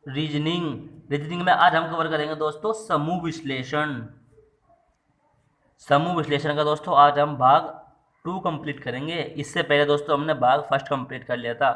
Reasoning में आज हम कवर करेंगे दोस्तों समूह विश्लेषण। समूह विश्लेषण का दोस्तों आज हम भाग 2 कंप्लीट करेंगे। इससे पहले दोस्तों हमने भाग फर्स्ट कंप्लीट कर लिया था।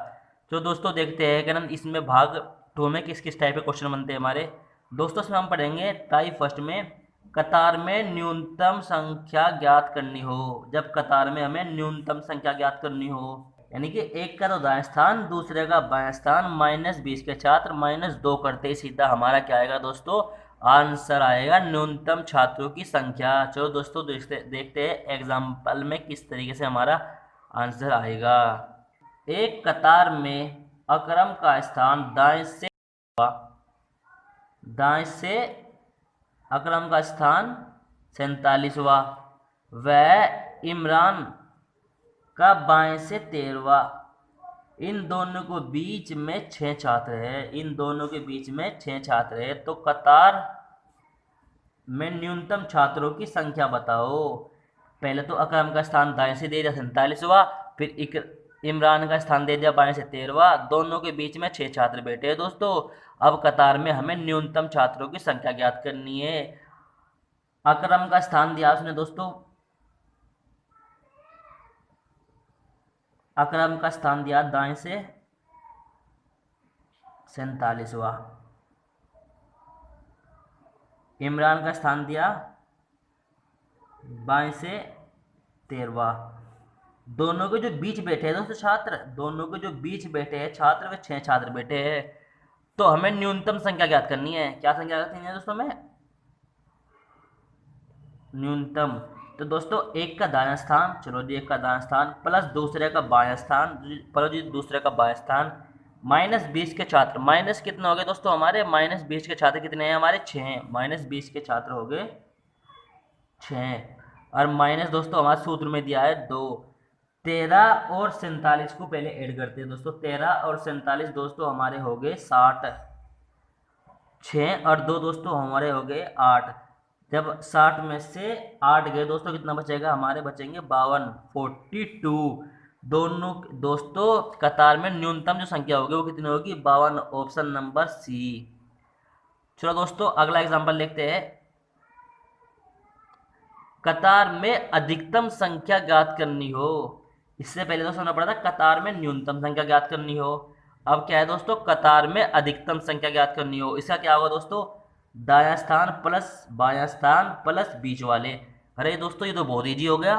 तो दोस्तों देखते हैं कि ना इसमें भाग 2 में किस किस टाइप के क्वेश्चन बनते हैं हमारे। दोस्तों इसमें हम पढ़ेंगे टाइप फर्स्ट में कतार में न्यूनतम संख्या ज्ञात करनी हो। जब कतार में हमें न्यूनतम संख्या ज्ञात करनी हो, यानी कि एक का तो दाएं स्थान दूसरे का बाएं स्थान -20 के छात्र -2 करते ही सीधा हमारा क्या आएगा दोस्तों, आंसर आएगा न्यूनतम छात्रों की संख्या। चलो दोस्तों देखते हैं एग्जाम्पल में किस तरीके से हमारा आंसर आएगा। एक कतार में अकरम का स्थान दाएं से अकरम का स्थान 47वां, वह इमरान का बाएं से 13वां। इन दोनों को बीच में 6 छात्र है। इन दोनों के बीच में 6 छात्र है। तो कतार में न्यूनतम छात्रों की संख्या बताओ। पहले तो अकरम का स्थान दाएं से दे दिया 47वां, फिर इमरान का स्थान दे दिया बाएं से 13वां। दोनों के बीच में 6 छात्र बैठे हैं दोस्तों। अब कतार में हमें न्यूनतम छात्रों की संख्या ज्ञात करनी है। अकरम का स्थान दिया उसने दोस्तों, अकरम का स्थान दिया दाएं से 47वां, इमरान का स्थान दिया बाएं से 13वां। दोनों के जो बीच बैठे हैं दोस्तों छात्र, दोनों के जो बीच बैठे हैं छात्र वे 6 छात्र बैठे हैं। तो हमें न्यूनतम संख्या ज्ञात करनी है। क्या संख्या ज्ञात करनी है दोस्तों हमें? न्यूनतम। तो दोस्तों एक का दायां स्थान, चलो जी एक का दायां स्थान प्लस दूसरे का बायां स्थान, चलो जी दूसरे का बायां स्थान -20 के छात्र। माइनस कितने हो गए दोस्तों हमारे? -20 के छात्र कितने हैं हमारे? 6। -20 के छात्र हो गए 6 और माइनस दोस्तों हमारे सूत्र में दिया है 2। 13 और 47 को पहले ऐड करते हैं दोस्तों। 13 और 47 दोस्तों हमारे हो गए 60। 6 और 2 दोस्तों हमारे हो गए 8। जब 60 में से 8 गए दोस्तों कितना बचेगा? हमारे बचेंगे 52, 42। दोनों दोस्तों कतार में न्यूनतम जो संख्या होगी वो कितनी होगी? 52। Option number C. चलो दोस्तों अगला एग्जांपल देखते हैं। कतार में अधिकतम संख्या ज्ञात करनी हो। इससे पहले दोस्तों हमने पढ़ा था कतार में न्यूनतम संख्या ज्ञात करनी हो। अब क्या है दोस्तों? कतार में अधिकतम संख्या ज्ञात करनी हो। इसका क्या होगा दोस्तों? दायां स्थान प्लस बायां स्थान प्लस बीच वाले। अरे दोस्तों ये तो बहुत ईजी हो गया।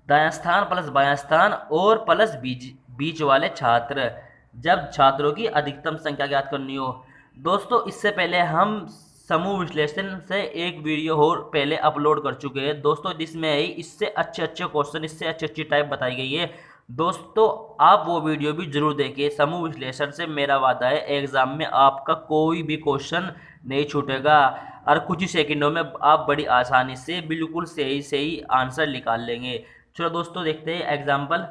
दायां स्थान प्लस बायां स्थान और प्लस बीच वाले छात्र। जब छात्रों की अधिकतम संख्या ज्ञात करनी हो दोस्तों, इससे पहले हम समूह विश्लेषण से एक वीडियो और पहले अपलोड कर चुके हैं दोस्तों, जिसमें इससे अच्छे अच्छे क्वेश्चन, इससे अच्छी अच्छी टाइप बताई गई है दोस्तों। आप वो वीडियो भी जरूर देखिए। समूह विश्लेषण से मेरा वादा है एग्जाम में आपका कोई भी क्वेश्चन नहीं छूटेगा और कुछ ही सेकंडों में आप बड़ी आसानी से बिल्कुल सही सही आंसर निकाल लेंगे। चलो दोस्तों देखते हैं एग्जाम्पल।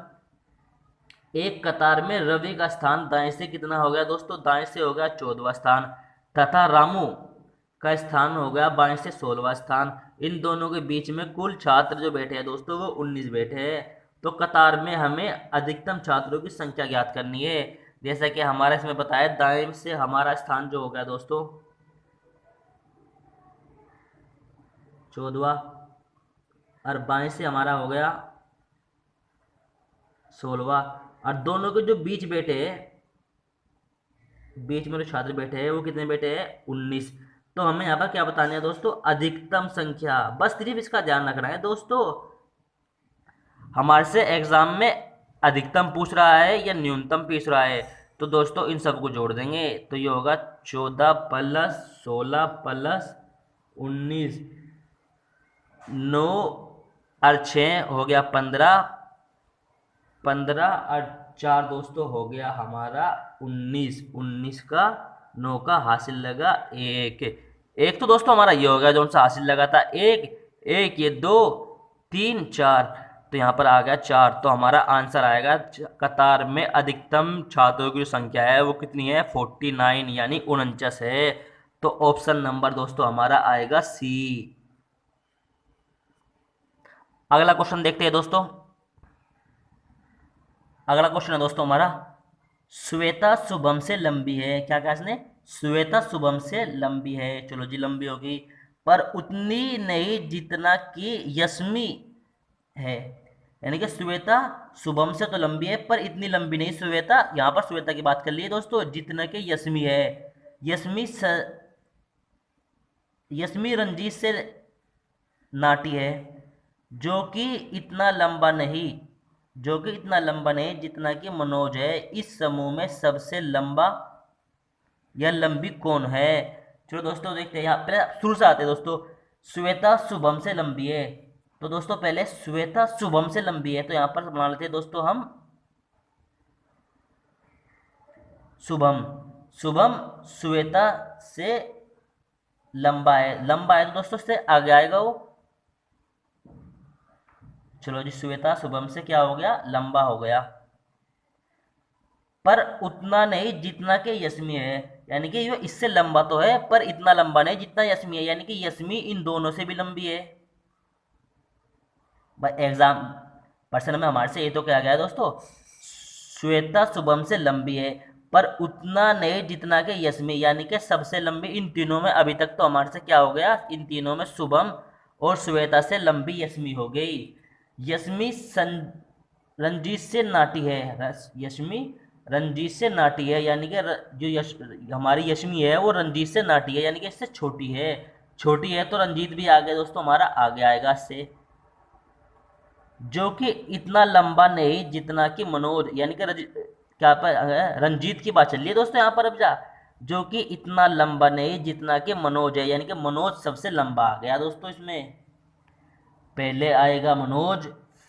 एक कतार में रवि का स्थान दाएं से कितना हो गया दोस्तों? दाएं से हो गया 14वां स्थान, तथा रामू का स्थान हो गया बाएं से 16वां स्थान। इन दोनों के बीच में कुल छात्र जो बैठे हैं दोस्तों वो 19 बैठे हैं। तो कतार में हमें अधिकतम छात्रों की संख्या ज्ञात करनी है। जैसा कि हमारा इसमें बताया, दाएं से हमारा स्थान जो हो गया दोस्तों 14वां और बाएं से हमारा हो गया 16वां। और दोनों के जो बीच बैठे हैं, बीच में जो छात्र बैठे हैं वो कितने बैठे हैं? 19। तो हमें यहाँ पर क्या बताना है दोस्तों? अधिकतम संख्या। बस सिर्फ इसका ध्यान रखना है दोस्तों। हमारे से एग्जाम में अधिकतम पूछ रहा है या न्यूनतम पूछ रहा है, तो दोस्तों इन सबको जोड़ देंगे। तो ये होगा 14 प्लस 16 प्लस 19, 9 और 6 हो गया 15, 15 और 4 दोस्तों हो गया हमारा 19। 19 का 9 का हासिल लगा 1। एक तो दोस्तों हमारा ये हो गया जो सा हासिल लगा था 1, 1 ये 2 3 4, तो यहाँ पर आ गया 4। तो हमारा आंसर आएगा कतार में अधिकतम छात्रों की संख्या है वो कितनी है? 49 यानी 49 है। तो ऑप्शन नंबर दोस्तों हमारा आएगा सी। अगला क्वेश्चन देखते हैं दोस्तों। अगला क्वेश्चन है दोस्तों हमारा, श्वेता शुभम से लंबी है। क्या कहा इसने? श्वेता शुभम से लंबी है, चलो जी लंबी होगी, पर उतनी नहीं जितना कि यश्मि है। यानी कि श्वेता शुभम से तो लंबी है पर इतनी लंबी नहीं श्वेता, यहाँ पर श्वेता की बात कर ली है दोस्तों, जितना कि यश्मि है। यश्मि यश्मि रंजीत से नाटी है, जो कि इतना लंबा नहीं, जो कि इतना लंबा नहीं जितना कि मनोज है। इस समूह में सबसे लंबा या लंबी कौन है? चलो दोस्तों देखते हैं, यहाँ पहले शुरू से आते हैं दोस्तों। श्वेता शुभम से लंबी है, तो दोस्तों पहले श्वेता शुभम से लंबी है, तो यहाँ पर मान लेते हैं दोस्तों हम शुभम। शुभम श्वेता से लंबा है, लंबा है तो दोस्तों से आगे आएगा वो। चलो जी, श्वेता शुभम से क्या हो गया? लंबा हो गया, पर उतना नहीं जितना कि यश्मि है। यानी कि ये इससे लंबा तो है पर इतना लंबा नहीं जितना यश्मि है, यानी कि यश्मि इन दोनों से भी लंबी है। भाई एग्जाम पर्सन में हमारे से ये तो क्या गया है दोस्तों, श्वेता शुभम से लंबी है पर उतना नहीं जितना कि यश्मि, यानी कि सबसे लंबी इन तीनों में। अभी तक तो हमारे से क्या हो गया, इन तीनों में शुभम और श्वेता से लंबी यश्मि हो गई। यश्मि रंजीत से नाटी है, यश्मि रंजीत से नाटी है, यानी कि हमारी यश्मि है वो रंजीत से नाटी है, यानी कि इससे छोटी है। छोटी है तो रंजीत भी आगे दोस्तों हमारा आगे आएगा इससे। जो कि इतना लंबा नहीं जितना कि मनोज, यानी कि क्या पर रंजीत की बात चल रही है दोस्तों यहाँ पर। अब जा, जो कि इतना लंबा नहीं जितना कि मनोज है, यानी कि मनोज सबसे लंबा आ गया दोस्तों इसमें। पहले आएगा मनोज,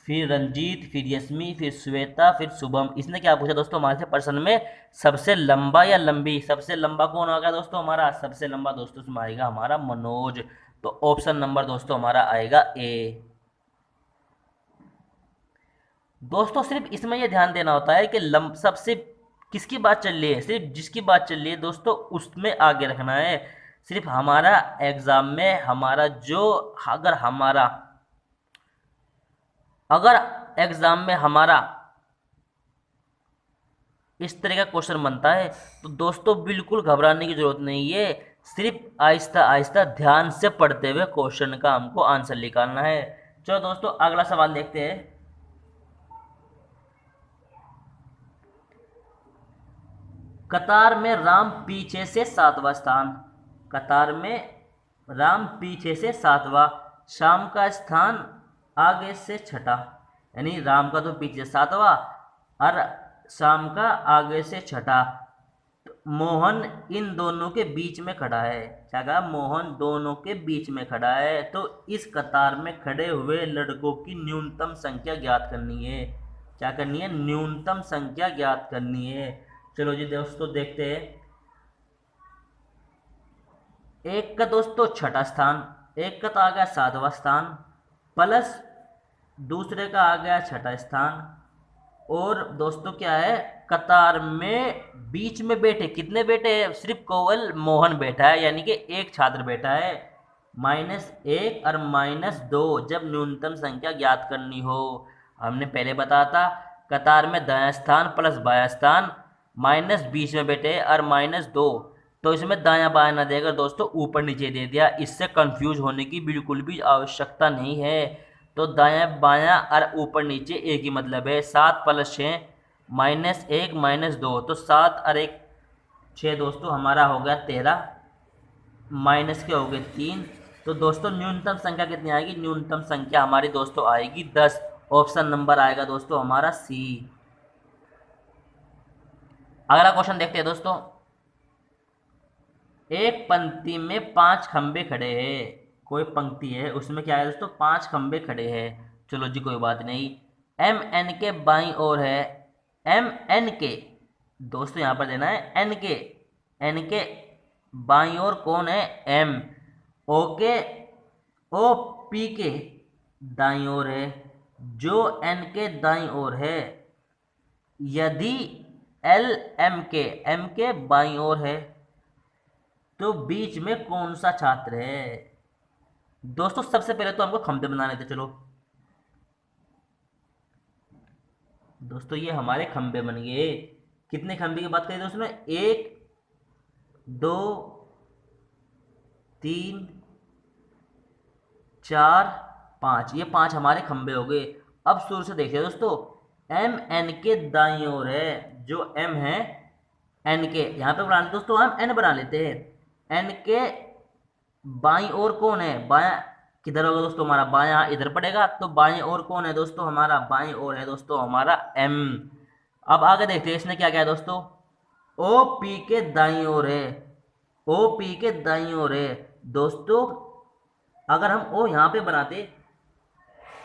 फिर रंजीत, फिर यश्मि, फिर श्वेता, फिर शुभम। इसने क्या पूछा दोस्तों हमारे से प्रश्न में, सबसे लंबा या लंबी? सबसे लंबा कौन आ गया दोस्तों हमारा? सबसे लंबा दोस्तों इसमें आएगा हमारा मनोज। तो ऑप्शन नंबर दोस्तों हमारा आएगा ए। दोस्तों सिर्फ इसमें यह ध्यान देना होता है कि सबसे किसकी बात चल रही है, सिर्फ जिसकी बात चल रही है दोस्तों उसमें आगे रखना है। सिर्फ हमारा एग्जाम में हमारा जो, अगर एग्जाम में हमारा इस तरह का क्वेश्चन बनता है तो दोस्तों बिल्कुल घबराने की जरूरत नहीं है। सिर्फ आहिस्ता आहिस्ता ध्यान से पढ़ते हुए क्वेश्चन का हमको आंसर निकालना है। चलो दोस्तों अगला सवाल देखते हैं। कतार में राम पीछे से 7वां स्थान, कतार में राम पीछे से 7वां, शाम का स्थान आगे से छठा। यानी राम का तो पीछे 7वां और शाम का आगे से छठा। मोहन इन दोनों के बीच में खड़ा है, क्या कहा? मोहन दोनों के बीच में खड़ा है। तो इस कतार में खड़े हुए लड़कों की न्यूनतम संख्या ज्ञात करनी है। क्या करनी है? न्यूनतम संख्या ज्ञात करनी है। चलो जी दोस्तों देखते हैं। एक का दोस्तों छठा स्थान, एक का तो आ गया 7वां स्थान, प्लस दूसरे का आ गया छठा स्थान। और दोस्तों क्या है, कतार में बीच में बैठे कितने बैठे हैं? सिर्फ केवल मोहन बैठा है, यानी कि एक छात्र बैठा है। -1 और -2 जब न्यूनतम संख्या ज्ञात करनी हो। हमने पहले बताया था कतार में दायां स्थान प्लस बायां स्थान, माइनस बीच में बैठे और -2, तो इसमें दायां बायां ना देकर दोस्तों ऊपर नीचे दे दिया। इससे कंफ्यूज होने की बिल्कुल भी आवश्यकता नहीं है। तो दायां बायां और ऊपर नीचे एक ही मतलब है। 7 + 6 -1 -2, तो 7 और 1 6 दोस्तों हमारा हो गया 13, माइनस के हो गए 3। तो दोस्तों न्यूनतम संख्या कितनी आएगी? न्यूनतम संख्या हमारी दोस्तों आएगी 10। ऑप्शन नंबर आएगा दोस्तों हमारा सी। अगला क्वेश्चन देखते हैं दोस्तों। एक पंक्ति में 5 खंबे खड़े हैं, कोई पंक्ति है उसमें क्या है दोस्तों? 5 खंबे खड़े हैं। चलो जी कोई बात नहीं। एम एन के बाईं ओर है, एम एन के दोस्तों यहाँ पर देना है एन के, एन के बाईं ओर कौन है? एम। ओ के, ओ पी के दाईं ओर है, जो एन के दाईं ओर है। यदि एल एम के बाईं ओर है तो बीच में कौन सा छात्र है? दोस्तों सबसे पहले तो हमको खंबे बनाने थे। चलो दोस्तों ये हमारे खंबे बन गए। कितने खंबे की बात करें दोस्तों? 1 2 3 4 5, ये 5 हमारे खंबे हो गए। अब शुरू से देखिए दोस्तों, एम एन के दाईं ओर है, जो एम है एन के, यहाँ पे बना लेते दोस्तों, हम एन बना लेते हैं। एन के बाईं ओर कौन है, बायां किधर होगा दोस्तों हमारा, बायां इधर पड़ेगा, तो बाईं ओर कौन है दोस्तों हमारा, बाईं ओर है दोस्तों हमारा एम। अब आगे देखते हैं इसने क्या क्या है दोस्तों, ओ पी के दाईं ओर है, ओ पी के दाईं ओर है दोस्तों। अगर हम ओ यहाँ पे बनाते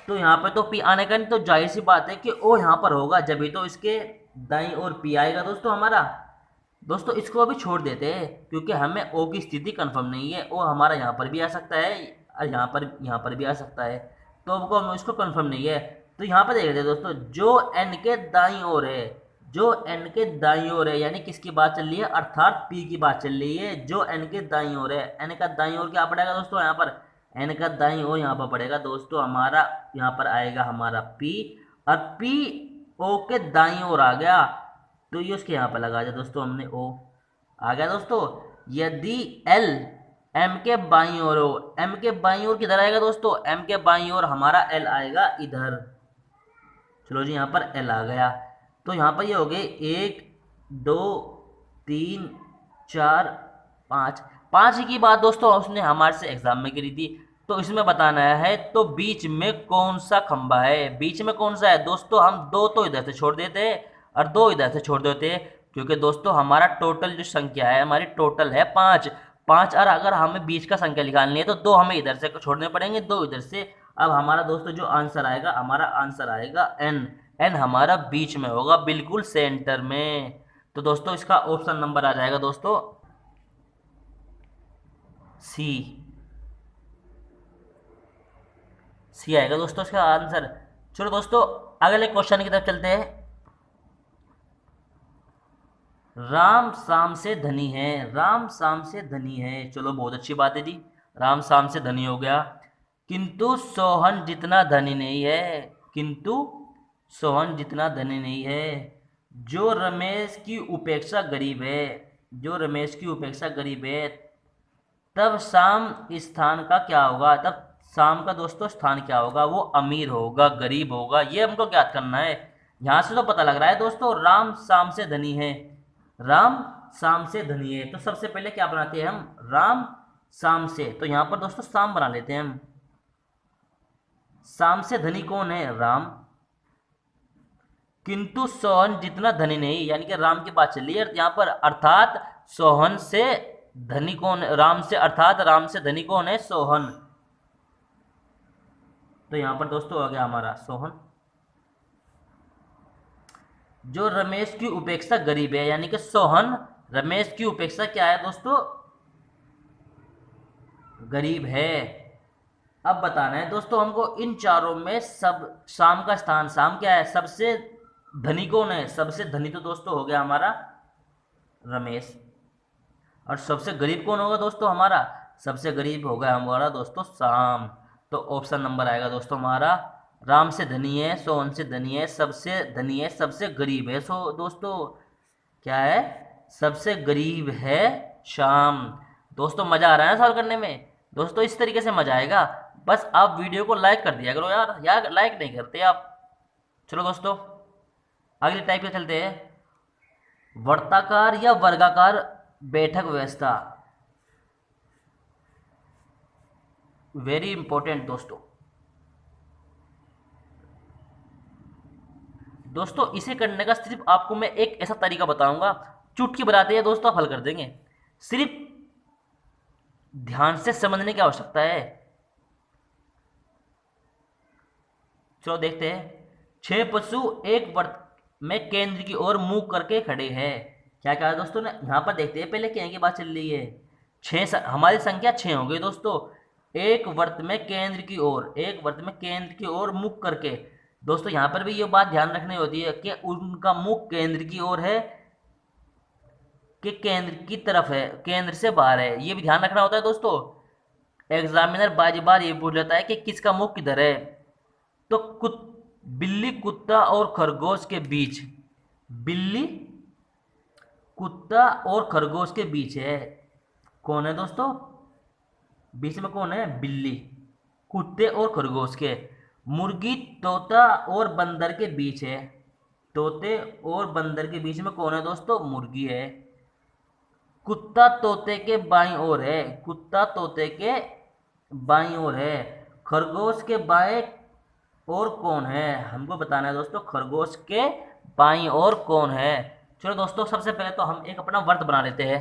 तो यहाँ पे तो पी आने का नहीं, तो जाहिर सी बात है कि ओ यहाँ पर होगा, जब भी तो इसके दाईं ओर पी आएगा दोस्तों हमारा। दोस्तों इसको अभी छोड़ देते हैं, क्योंकि हमें ओ की स्थिति कंफर्म नहीं है, ओ हमारा यहाँ पर भी आ सकता है और यहाँ पर भी आ सकता है, तो हमको हम इसको कंफर्म नहीं है। तो यहाँ पर देख लेते हैं दोस्तों, जो एन के दाईं ओर है, जो एन के दाईं ओर है, यानी किसकी बात चल रही है, अर्थात पी की बात चल रही है, जो एन के दाईं ओर है। एन का दाईं ओर क्या पड़ेगा दोस्तों यहाँ पर, एन का दाईं ओर यहाँ पर पड़ेगा दोस्तों हमारा, यहाँ पर आएगा हमारा पी, और पी ओ के दाईं ओर आ गया, तो ये उसके यहाँ पर लगा दिया दोस्तों हमने ओ, आ गया दोस्तों। यदि एल एम के बाईं ओर हो, एम के बाईं ओर किधर आएगा दोस्तों, एम के बाईं ओर हमारा एल आएगा इधर। चलो जी यहाँ पर एल आ गया, तो यहाँ पर ये हो गए 1 2 3 4 5, 5 की बात दोस्तों उसने हमारे से एग्जाम में करी थी, तो इसमें बताना है तो बीच में कौन सा खंबा है, बीच में कौन सा है दोस्तों, हम 2 तो इधर से छोड़ देते हैं और 2 इधर से छोड़ देते हैं, क्योंकि दोस्तों हमारा टोटल जो संख्या है हमारी टोटल है 5 5, और अगर हमें बीच का संख्या निकालनी है तो 2 हमें इधर से छोड़ने पड़ेंगे, 2 इधर से। अब हमारा दोस्तों जो आंसर आएगा, हमारा आंसर आएगा एन, एन हमारा बीच में होगा, बिल्कुल सेंटर में। तो दोस्तों इसका ऑप्शन नंबर आ जाएगा दोस्तों सी, सी आएगा दोस्तों इसका आंसर। चलो दोस्तों अगले क्वेश्चन की तरफ चलते हैं। राम शाम से धनी है, राम शाम से धनी है, चलो बहुत अच्छी बात है जी, राम शाम से धनी हो गया, किंतु सोहन जितना धनी नहीं है, किंतु सोहन जितना धनी नहीं है, जो रमेश की उपेक्षा गरीब है, जो रमेश की उपेक्षा गरीब है, तब शाम स्थान का क्या होगा, तब शाम का दोस्तों स्थान क्या होगा, वो अमीर होगा गरीब होगा, ये हमको ज्ञात करना है। यहां से तो पता लग रहा है दोस्तों राम शाम से धनी है, राम शाम से धनी है, तो सबसे पहले क्या बनाते हैं हम, राम शाम से, तो यहां पर दोस्तों शाम बना लेते हैं हम। शाम से धनी कौन है, राम, किंतु सोहन जितना धनी नहीं, यानी कि राम की बात चल रही है यहाँ पर, अर्थात सोहन से धनी कौन, राम से, अर्थात राम से धनी कौन है, सोहन। तो यहां पर दोस्तों आ गया हमारा सोहन। जो रमेश की उपेक्षा गरीब है, यानी कि सोहन रमेश की उपेक्षा क्या है दोस्तों, गरीब है। अब बताना है दोस्तों हमको इन चारों में सब शाम का स्थान, शाम क्या है, सबसे धनी कौन है, सबसे धनी तो दोस्तों हो गया हमारा रमेश, और सबसे गरीब कौन होगा दोस्तों हमारा, सबसे गरीब होगा हमारा दोस्तों शाम। तो ऑप्शन नंबर आएगा दोस्तों हमारा, राम से धनी है, सोहन से धनी है, सबसे धनी है, सबसे गरीब है, सो दोस्तों क्या है, सबसे गरीब है शाम। दोस्तों मजा आ रहा है ना सॉल्व करने में, दोस्तों इस तरीके से मजा आएगा, बस आप वीडियो को लाइक कर दिया करो यार, यार लाइक नहीं करते आप। चलो दोस्तों अगले टाइप पे चलते हैं, वर्ताकार या वर्गाकार बैठक व्यवस्था, वेरी इंपॉर्टेंट दोस्तों। दोस्तों इसे करने का सिर्फ आपको मैं एक ऐसा तरीका बताऊंगा, चुटकी बताते हैं दोस्तों आप हल कर देंगे, सिर्फ ध्यान से समझने की आवश्यकता है। चलो देखते हैं, 6 पशु एक वर्त में केंद्र की ओर मुंह करके खड़े हैं, क्या कहा दोस्तों ने, यहां पर देखते हैं पहले क्या की बात चल रही है, 6 हमारी संख्या 6 हो गई दोस्तों, एक वर्त में केंद्र की ओर, एक वर्त में केंद्र की ओर मुख करके, दोस्तों यहां पर भी ये बात ध्यान रखनी होती है कि उनका मुख केंद्र की ओर है कि केंद्र की तरफ है, केंद्र से बाहर है, ये भी ध्यान रखना होता है दोस्तों। एग्जामिनर बार बार ये पूछ लेता है कि किसका मुख किधर है, तो बिल्ली कुत्ता और खरगोश के बीच, बिल्ली कुत्ता और खरगोश के बीच है। कौन है दोस्तों? बीच में कौन है? बिल्ली। कुत्ते और खरगोश के। मुर्गी तोता और बंदर के बीच है। तोते और बंदर के बीच में कौन है दोस्तों? मुर्गी है। कुत्ता तोते के बाईं ओर है। कुत्ता तोते के बाईं ओर है। खरगोश के बाएं ओर कौन है? हमको बताना है दोस्तों, खरगोश के बाईं ओर कौन है। चलो दोस्तों, सबसे पहले तो हम एक अपना वर्त बना लेते हैं।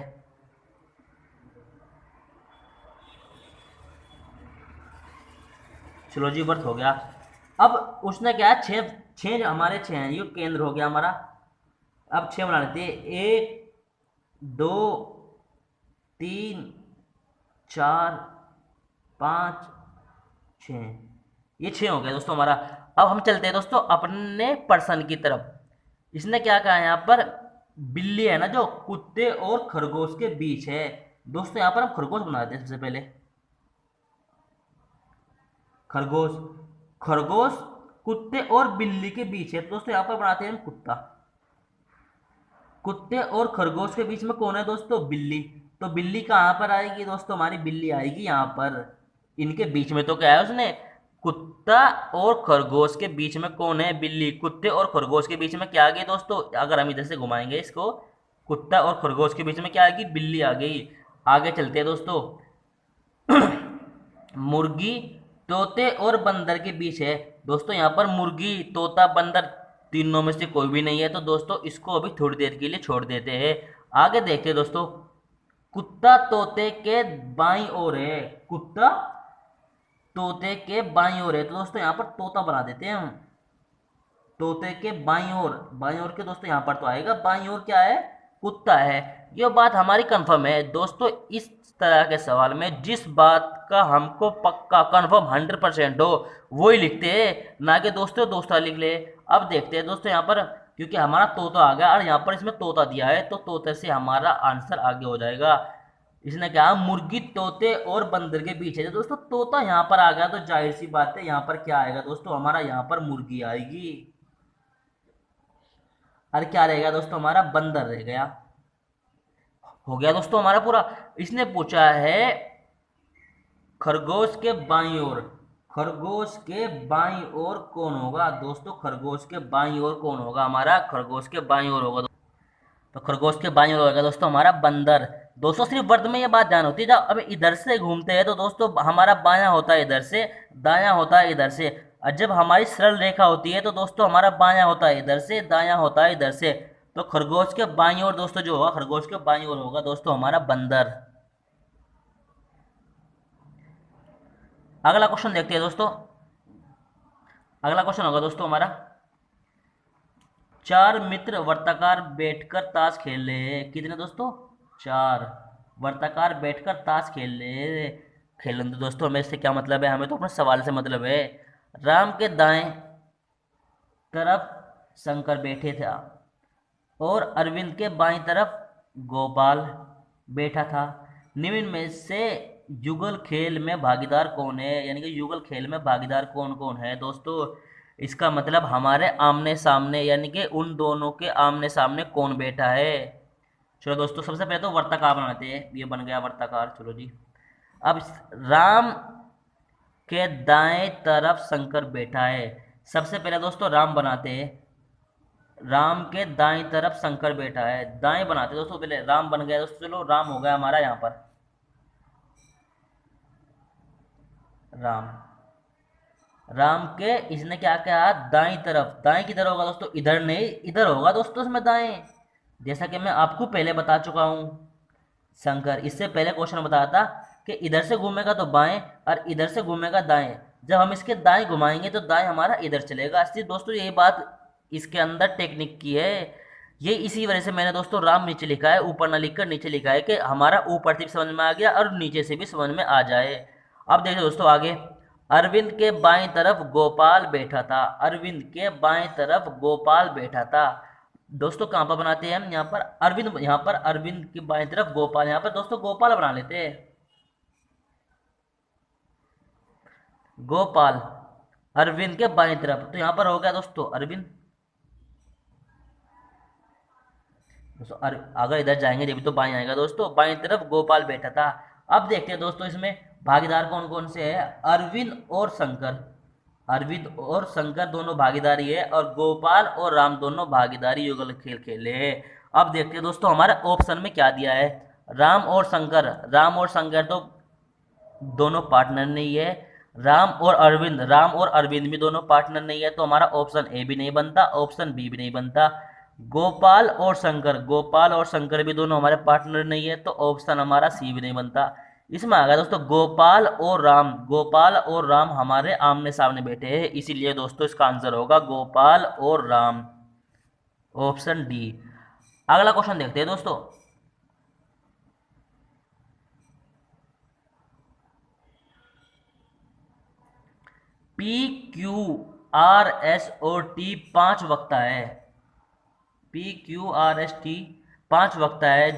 चलो जी, वर्त हो गया। अब उसने क्या है, छः छः हमारे छः हैं, ये केंद्र हो गया हमारा। अब छः बना लेते हैं। 1 2 3 4 5 6। ये 6 हो गया दोस्तों हमारा। अब हम चलते हैं दोस्तों अपने पर्सन की तरफ। इसने क्या कहा है यहाँ पर? बिल्ली है ना, जो कुत्ते और खरगोश के बीच है। दोस्तों यहाँ पर हम खरगोश बनाते हैं सबसे पहले। खरगोश। खरगोश कुत्ते और बिल्ली के बीच है, तो दोस्तों यहाँ पर बनाते हैं हम कुत्ता। कुत्ते और खरगोश के बीच में कौन है दोस्तों? बिल्ली। तो बिल्ली कहाँ पर आएगी दोस्तों? हमारी बिल्ली आएगी यहाँ पर। इनके बीच में तो क्या है उसने? कुत्ता और खरगोश के बीच में कौन है? बिल्ली। कुत्ते और खरगोश के बीच में क्या आ गई दोस्तों? अगर हम इधर से घुमाएंगे इसको, कुत्ता और खरगोश के बीच में क्या आएगी? बिल्ली आ गई। आगे चलते हैं दोस्तों। मुर्गी तोते और बंदर के बीच है। दोस्तों यहाँ पर मुर्गी तोता बंदर तीनों में से कोई भी नहीं है, तो दोस्तों इसको अभी थोड़ी देर के लिए छोड़ देते हैं। आगे देखते हैं दोस्तों। कुत्ता तोते के बाईं ओर है। कुत्ता तोते के बाईं ओर है, तो दोस्तों यहाँ पर तोता बना देते हैं हम। तोते के बाईं ओर, बाईं ओर के दोस्तों यहाँ पर तो आएगा, बाईं ओर क्या है? कुत्ता है। ये बात हमारी कंफर्म है दोस्तों। इस तरह के सवाल में जिस बात का हमको पक्का कंफर्म 100% हो, वो ही लिखते हैं, ना कि दोस्तों दोस्ता लिख ले। अब देखते हैं दोस्तों यहाँ पर, क्योंकि हमारा तोता आ गया और यहाँ पर इसमें तोता दिया है, तो तोते से हमारा आंसर आगे हो जाएगा। इसने कहा मुर्गी तोते और बंदर के बीच है, तो दोस्तों तोता यहाँ पर आ गया, तो जाहिर सी बात है यहाँ पर क्या आएगा दोस्तों? हमारा यहाँ पर मुर्गी आएगी। अरे क्या रहेगा दोस्तों? हमारा बंदर रह गया। हो गया दोस्तों हमारा पूरा। इसने पूछा है खरगोश के बाईं ओर। खरगोश के बाईं ओर कौन होगा दोस्तों? खरगोश के बाईं ओर कौन होगा? हमारा खरगोश के बाईं ओर होगा। तो खरगोश के बाईं ओर होगा दोस्तों हमारा बंदर। दोस्तों सिर्फ वर्ड में ये बात ध्यान होती है, जब अब इधर से घूमते हैं तो दोस्तों हमारा बायां होता है इधर से, दायां होता है इधर से। और जब हमारी सरल रेखा होती है तो दोस्तों हमारा बायां होता है इधर से, दायां होता है इधर से। तो खरगोश के बाईं ओर दोस्तों जो होगा, खरगोश के बाईं ओर होगा दोस्तों हमारा बंदर। अगला क्वेश्चन देखते हैं दोस्तों। अगला क्वेश्चन होगा दोस्तों हमारा, 4 मित्र वर्ताकार बैठकर ताश खेल रहे हैं। कितने दोस्तों? 4 वर्ताकार बैठकर ताश खेल रहे हैं। खेलन तो दोस्तों हमें इससे क्या मतलब है? हमें तो अपने सवाल से मतलब है। राम के दाएं तरफ शंकर बैठे थे और अरविंद के बाईं तरफ गोपाल बैठा था। निम्न में से युगल खेल में भागीदार कौन है? यानी कि युगल खेल में भागीदार कौन कौन है दोस्तों? इसका मतलब हमारे आमने सामने, यानी कि उन दोनों के आमने सामने कौन बैठा है। चलो दोस्तों सबसे पहले तो वर्ताकार बनाते हैं। ये बन गया वर्ताकार। चलो जी। अब राम के दाएं तरफ शंकर बैठा है। सबसे पहले दोस्तों राम बनाते हैं। राम के दाएं तरफ शंकर बैठा है, दाएं बनाते हैं दोस्तों। पहले राम बन गया दोस्तों। चलो राम हो गया हमारा यहाँ पर। राम। राम के इसने क्या कहा? दाएं तरफ। दाएं किधर होगा दोस्तों? इधर नहीं, इधर होगा दोस्तों इसमें दाएं। जैसा कि मैं आपको पहले बता चुका हूं। शंकर इससे पहले क्वेश्चन बताया था कि इधर से घूमेगा तो बाएं और इधर से घूमेगा दाएं। जब हम इसके दाएं घुमाएंगे तो दाएं हमारा इधर चलेगा। इसलिए दोस्तों यही बात इसके अंदर टेक्निक की है। ये इसी वजह से मैंने दोस्तों राम नीचे लिखा है, ऊपर ना लिखकर नीचे लिखा है, कि हमारा ऊपर से भी समझ में आ गया और नीचे से भी समझ में आ जाए। अब देखिए दोस्तों आगे। अरविंद के बाएं तरफ गोपाल बैठा था। अरविंद के बाएं तरफ गोपाल बैठा था। दोस्तों कहाँ पर बनाते हैं हम? यहाँ पर अरविंद, यहाँ पर अरविंद की बाएं तरफ गोपाल, यहाँ पर दोस्तों गोपाल बना लेते हैं। गोपाल अरविंद के बाएं तरफ, तो यहाँ पर हो गया दोस्तों अरविंद। दोस्तों अगर इधर जाएंगे जब तो बाएं आएगा दोस्तों, बाएं तरफ गोपाल बैठा था। अब देखते हैं दोस्तों इसमें भागीदार कौन कौन से हैं। अरविंद और शंकर, अरविंद और शंकर दोनों भागीदारी है, और गोपाल और राम दोनों भागीदारी युगल खेल खेले हैं। अब देखते हैं दोस्तों हमारे ऑप्शन में क्या दिया है। राम और शंकर, राम और शंकर तो दोनों पार्टनर नहीं है। राम और अरविंद, राम और अरविंद भी दोनों पार्टनर नहीं है, तो हमारा ऑप्शन ए भी नहीं बनता, ऑप्शन बी भी नहीं बनता। गोपाल और शंकर, गोपाल और शंकर भी दोनों हमारे पार्टनर नहीं है, तो ऑप्शन हमारा सी भी नहीं बनता। इसमें आ गया दोस्तों गोपाल और राम, गोपाल और राम हमारे आमने सामने बैठे हैं, इसीलिए दोस्तों इसका आंसर होगा गोपाल और राम, ऑप्शन डी। अगला क्वेश्चन देखते हैं दोस्तों। पी क्यू आर एस और टी पांच वक्ता है, P Q R S T पांच वक्ता है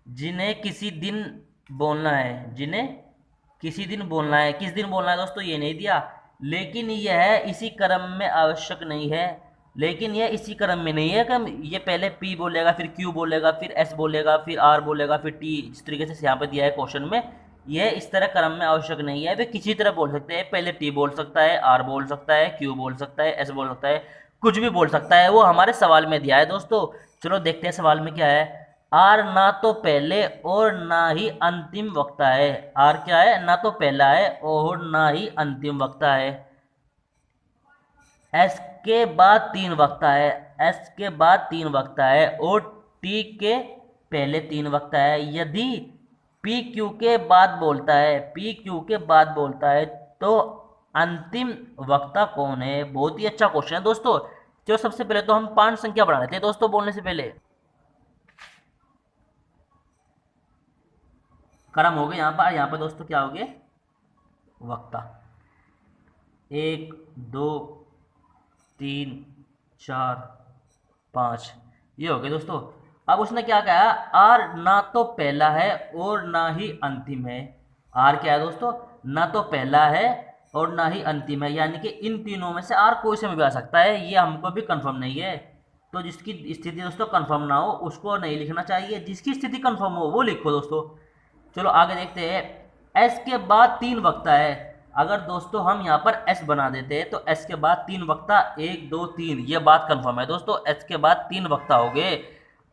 जिन्हें किसी दिन बोलना है, जिन्हें किसी दिन बोलना है। किस दिन बोलना है दोस्तों ये नहीं दिया, लेकिन यह इसी क्रम में आवश्यक नहीं है, लेकिन यह इसी क्रम में नहीं है कि ये पहले पी बोलेगा फिर क्यू बोलेगा फिर एस बोलेगा फिर आर बोलेगा फिर टी, जिस तरीके से यहाँ पे दिया है क्वेश्चन में, यह इस तरह क्रम में आवश्यक नहीं है। वे किसी तरह बोल सकते हैं, पहले टी बोल सकता है, आर बोल सकता है, क्यू बोल सकता है, एस बोल सकता है, कुछ भी बोल सकता है, वो हमारे सवाल में दिया है दोस्तों। चलो देखते हैं सवाल में क्या है। आर ना तो पहले और ना ही अंतिम वक्ता है, आर क्या है, ना तो पहला है और ना ही अंतिम वक्ता है। एस के बाद तीन वक्ता है, एस के बाद तीन वक्ता है, और टी के पहले तीन वक्ता है। यदि पी क्यू के बाद बोलता है, पी क्यू के बाद बोलता है, तो अंतिम वक्ता कौन है। बहुत ही अच्छा क्वेश्चन है दोस्तों। जो सबसे पहले तो हम पांच संख्या बढ़ा लेते हैं दोस्तों बोलने से पहले। क्रम हो गए यहाँ पर दोस्तों क्या हो गए, वक्ता। एक, दो, तीन, चार, पाँच, ये हो गए दोस्तों। अब उसने क्या कहा, आर ना तो पहला है और ना ही अंतिम है। आर क्या है दोस्तों, ना तो पहला है और ना ही अंतिम है, यानी कि इन तीनों में से आर कोई से भी आ सकता है, ये हमको भी कंफर्म नहीं है। तो जिसकी स्थिति दोस्तों कंफर्म ना हो उसको नहीं लिखना चाहिए, जिसकी स्थिति कंफर्म हो वो लिखो दोस्तों। चलो आगे देखते हैं। एस के बाद तीन वक्ता है, अगर दोस्तों हम यहाँ पर एस बना देते हैं तो एस के बाद तीन वक्ता, एक दो तीन, ये बात कंफर्म है दोस्तों, एस के बाद तीन वक्ता हो गए।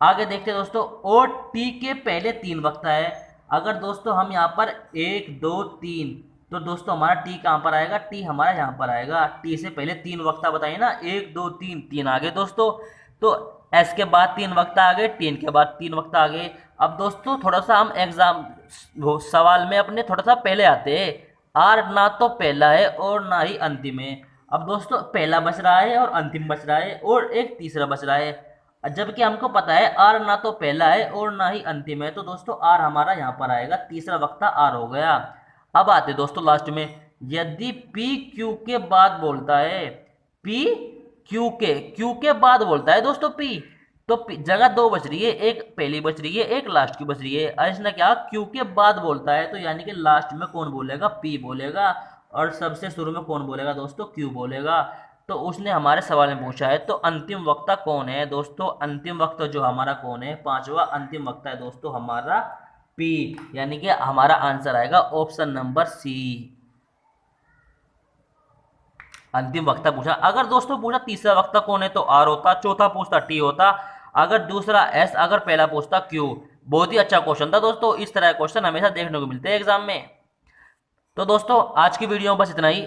आगे देखते हैं दोस्तों, और टी के पहले तीन वक्ता है, अगर दोस्तों हम यहाँ पर एक दो तीन, तो दोस्तों हमारा टी कहाँ पर आएगा, टी हमारा यहाँ पर आएगा। टी से पहले तीन वक्ता बताइए ना, एक दो तीन, तीन आ गए दोस्तों। तो एस के बाद तीन वक्ता आ गए, टी के बाद तीन वक्ता आ गए। अब दोस्तों थोड़ा सा हम एग्जाम सवाल में अपने थोड़ा सा पहले आते हैं। आर ना तो पहला है और ना ही अंतिम है। अब दोस्तों पहला बच रहा है और अंतिम बच रहा है और एक तीसरा बच रहा है, जबकि हमको पता है आर ना तो पहला है और ना ही अंतिम है, तो दोस्तों आर हमारा यहाँ पर आएगा, तीसरा वक्ता आर हो गया। अब आते दोस्तों लास्ट में, यदि पी क्यू के बाद बोलता है, पी क्यू के बाद बोलता है दोस्तों पी, तो जगह दो बच रही है, एक पहली बच रही है एक लास्ट की बच रही है। और इसने क्या, क्यू के बाद बोलता है, तो यानी कि लास्ट में कौन बोलेगा, पी बोलेगा, और सबसे शुरू में कौन बोलेगा दोस्तों, क्यू बोलेगा। तो उसने हमारे सवाल में पूछा है तो अंतिम वक्ता कौन है दोस्तों, अंतिम वक्ता जो हमारा कौन है, पांचवा अंतिम वक्ता है दोस्तों हमारा पी, यानी कि हमारा आंसर आएगा ऑप्शन नंबर सी, अंतिम वक्ता पूछा। अगर दोस्तों पूछा तीसरा वक्ता कौन है तो आर होता, चौथा पूछता टी होता, अगर दूसरा एस, अगर पहला पूछता क्यू। बहुत ही अच्छा क्वेश्चन था दोस्तों, इस तरह क्वेश्चन हमेशा देखने को मिलते हैं एग्जाम में। तो दोस्तों आज की वीडियो में बस इतना ही।